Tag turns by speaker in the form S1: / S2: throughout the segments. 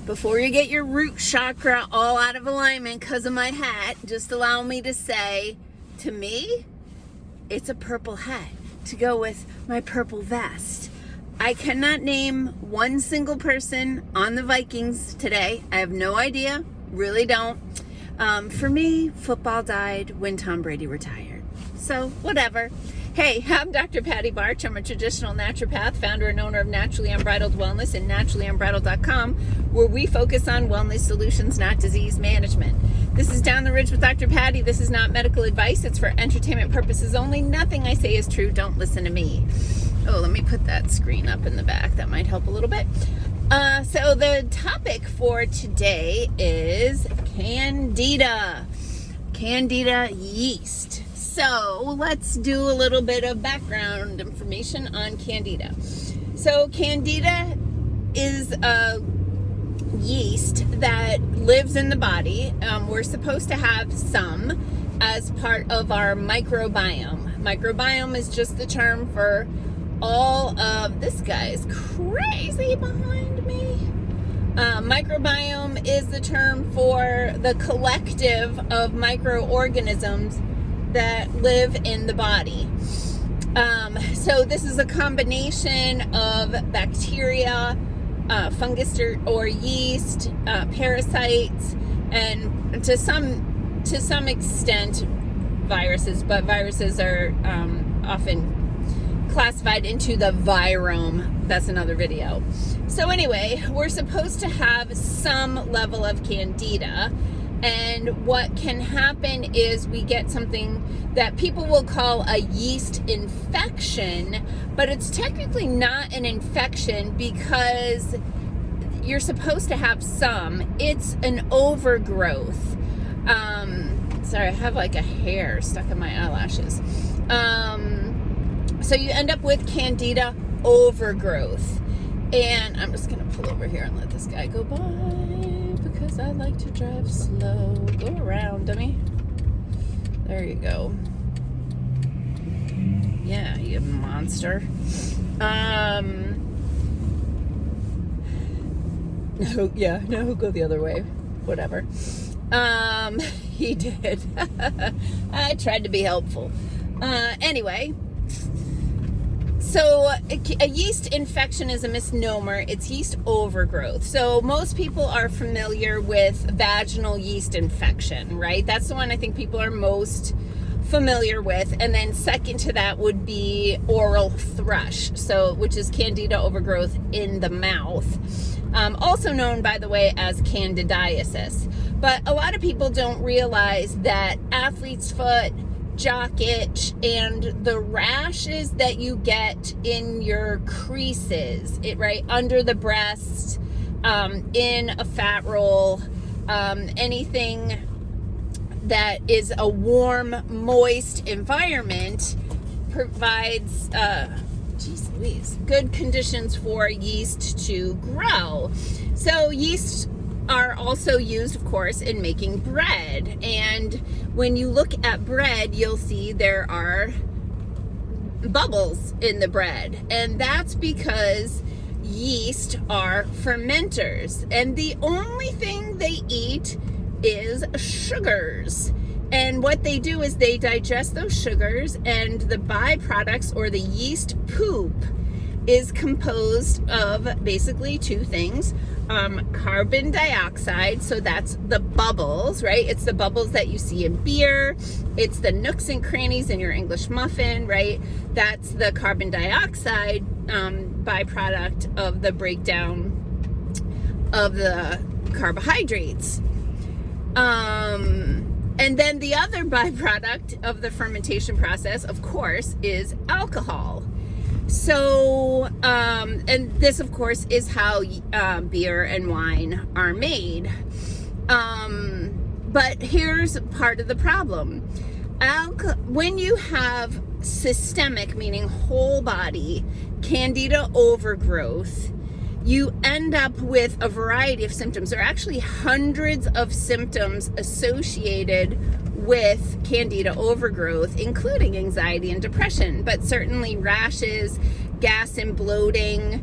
S1: Before you get your root chakra all out of alignment because of my hat, just allow me to say, to me, it's a purple hat to go with my purple vest. I cannot name one single person on the Vikings today. I have no idea, really don't. For me, football died when Tom Brady retired. So, whatever. Hey, I'm Dr. Patty Barch. I'm a traditional naturopath, founder and owner of Naturally Unbridled Wellness and naturallyunbridled.com, where we focus on wellness solutions, not disease management. This is Down the Ridge with Dr. Patty. This is not medical advice. It's for entertainment purposes only. Nothing I say is true. Don't listen to me. Oh, let me put that screen up in the back. That might help a little bit. So the topic for today is Candida. Candida yeast. So let's do a little bit of background information on Candida. So Candida is a yeast that lives in the body. We're supposed to have some as part of our microbiome. Microbiome is just the term for all of, this guy is crazy behind me. Microbiome is the term for the collective of microorganisms that live in the body. So this is a combination of bacteria, fungus or yeast, parasites, and to some extent viruses, but viruses are often classified into the virome. That's another video. So anyway, we're supposed to have some level of Candida. And what can happen is we get something that people will call a yeast infection, but it's technically not an infection because you're supposed to have some. It's an overgrowth. Sorry, I have like a hair stuck in my eyelashes. So you end up with Candida overgrowth. And I'm just going to pull over here and let this guy go by, because I like to drive slow. Go around, dummy. There you go. Yeah, you monster. No, go the other way. Whatever. He did. I tried to be helpful. Anyway. So a yeast infection is a misnomer. It's yeast overgrowth. So most people are familiar with vaginal yeast infection, right? That's the one I think people are most familiar with. And then second to that would be oral thrush, which is Candida overgrowth in the mouth. Also known, by the way, as candidiasis. But a lot of people don't realize that athlete's foot, jock itch, and the rashes that you get in your creases, right under the breast, in a fat roll, anything that is a warm, moist environment provides good conditions for yeast to grow. So yeast are also used, of course, in making bread. And when you look at bread, you'll see there are bubbles in the bread. And that's because yeast are fermenters. And the only thing they eat is sugars. And what they do is they digest those sugars, and the byproducts, or the yeast poop, is composed of basically two things. Carbon dioxide, so that's the bubbles, right? It's the bubbles that you see in beer. It's the nooks and crannies in your English muffin, right? That's the carbon dioxide byproduct of the breakdown of the carbohydrates. And then the other byproduct of the fermentation process, of course, is alcohol. So, and this, of course, is how beer and wine are made. But here's part of the problem. When you have systemic, meaning whole body, Candida overgrowth, you end up with a variety of symptoms. There are actually hundreds of symptoms associated with Candida overgrowth, including anxiety and depression, but certainly rashes, gas and bloating,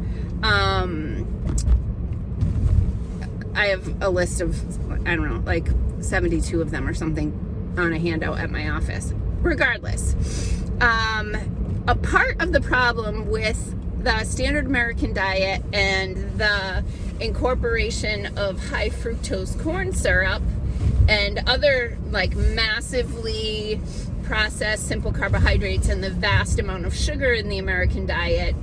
S1: I have a list of, I don't know, like 72 of them or something on a handout at my office. Regardless, a part of the problem with the standard American diet and the incorporation of high fructose corn syrup and other like massively processed simple carbohydrates and the vast amount of sugar in the American diet,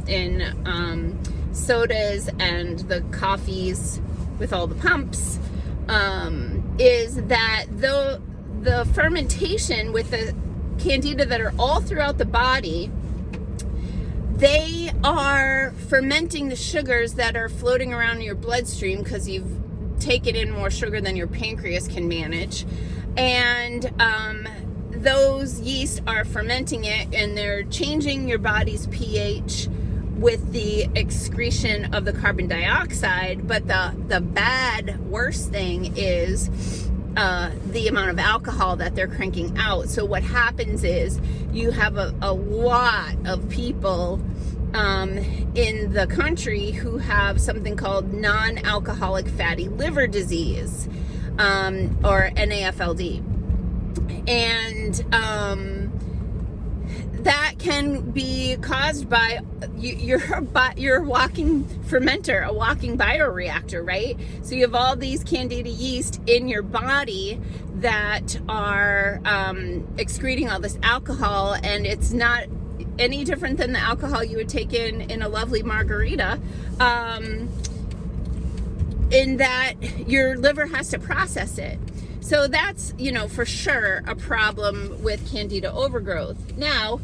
S1: in sodas and the coffees with all the pumps, is that the fermentation with the candida that are all throughout the body, they are fermenting the sugars that are floating around in your bloodstream because you've taken in more sugar than your pancreas can manage. And those yeast are fermenting it, and they're changing your body's pH with the excretion of the carbon dioxide. But the bad, worst thing is the amount of alcohol that they're cranking out. So what happens is you have a lot of people in the country who have something called non-alcoholic fatty liver disease, or NAFLD. And that can be caused by you're a walking fermenter, a walking bioreactor, right? So you have all these candida yeast in your body that are excreting all this alcohol, and it's not any different than the alcohol you would take in a lovely margarita, in that your liver has to process it. So that's, for sure a problem with candida overgrowth. Now,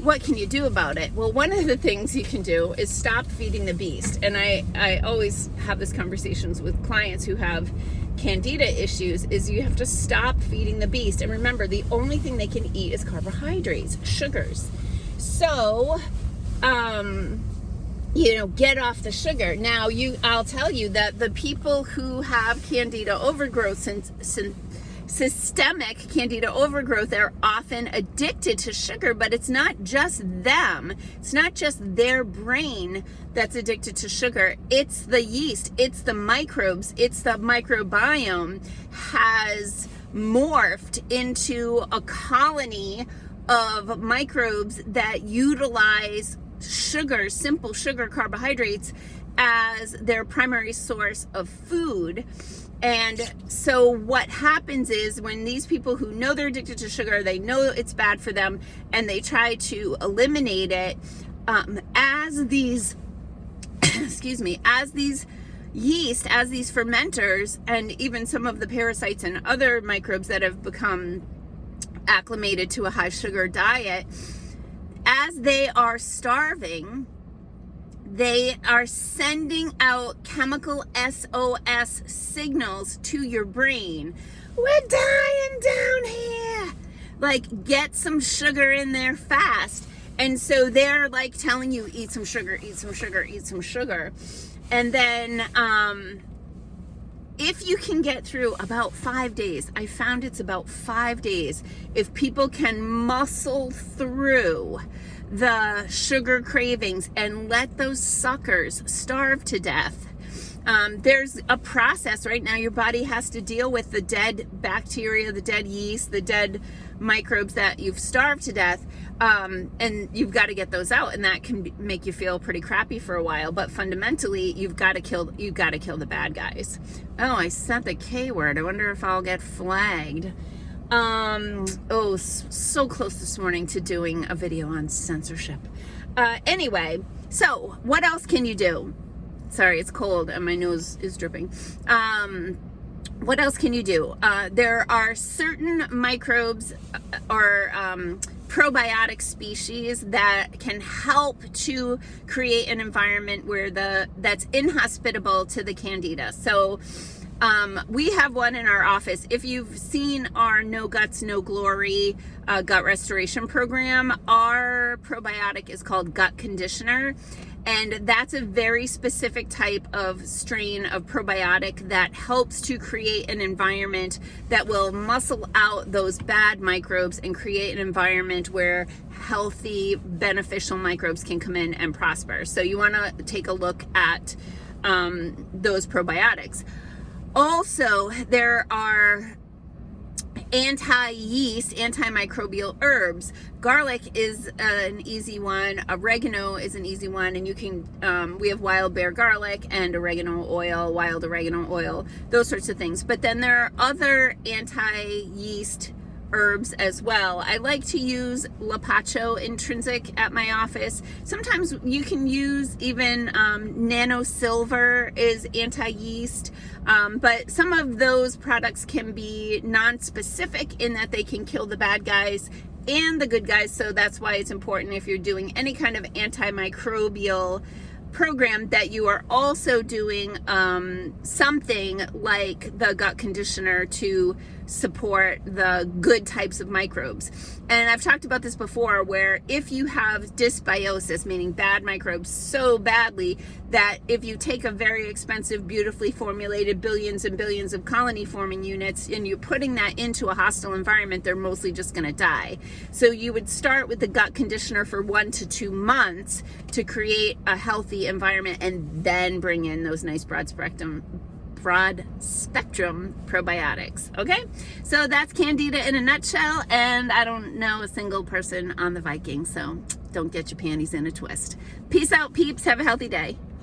S1: what can you do about it? Well, one of the things you can do is stop feeding the beast. And I always have this conversations with clients who have candida issues, is you have to stop feeding the beast. And remember, the only thing they can eat is carbohydrates, sugars. So, get off the sugar. Now, I'll tell you that the people who have candida overgrowth, systemic candida overgrowth, are often addicted to sugar, but it's not just them. It's not just their brain that's addicted to sugar. It's the yeast, it's the microbes, it's the microbiome has morphed into a colony of microbes that utilize sugar, simple sugar, carbohydrates as their primary source of food. And so what happens is, when these people who know they're addicted to sugar, they know it's bad for them, and they try to eliminate it, as these as these yeast, as these fermenters, and even some of the parasites and other microbes that have become acclimated to a high sugar diet, as they are starving, they are sending out chemical SOS signals to your brain. We're dying down here. Like, get some sugar in there fast. And so they're like telling you, eat some sugar, eat some sugar, eat some sugar. And then if you can get through about 5 days, I found it's about 5 days, if people can muscle through the sugar cravings and let those suckers starve to death. There's a process right now. Your body has to deal with the dead bacteria, the dead yeast, the dead microbes that you've starved to death. And you've got to get those out, and that can make you feel pretty crappy for a while. But fundamentally, you've got to kill the bad guys. Oh, I said the K word. I wonder if I'll get flagged. So close this morning to doing a video on censorship. Anyway, so what else can you do? Sorry, it's cold and my nose is dripping. What else can you do? There are certain microbes or probiotic species that can help to create an environment where that's inhospitable to the candida. So we have one in our office. If you've seen our No Guts, No Glory gut restoration program, our probiotic is called Gut Conditioner. And that's a very specific type of strain of probiotic that helps to create an environment that will muscle out those bad microbes and create an environment where healthy, beneficial microbes can come in and prosper. So you want to take a look at those probiotics. Also, there are anti-yeast, antimicrobial herbs. Garlic is an easy one. Oregano is an easy one, and you can, we have wild bear garlic and oregano oil, wild oregano oil, those sorts of things. But then there are other anti-yeast herbs as well. I like to use Lapacho intrinsic at my office. Sometimes you can use even nano silver is anti-yeast, but some of those products can be non-specific in that they can kill the bad guys and the good guys. So that's why it's important, if you're doing any kind of antimicrobial program, that you are also doing something like the gut conditioner to support the good types of microbes. And I've talked about this before, where if you have dysbiosis, meaning bad microbes so badly that if you take a very expensive, beautifully formulated billions and billions of colony forming units and you're putting that into a hostile environment, they're mostly just going to die. So you would start with the gut conditioner for 1 to 2 months to create a healthy environment, and then bring in those nice broad spectrum probiotics. Okay, so that's Candida in a nutshell, and I don't know a single person on the Vikings, so don't get your panties in a twist. Peace out, peeps. Have a healthy day.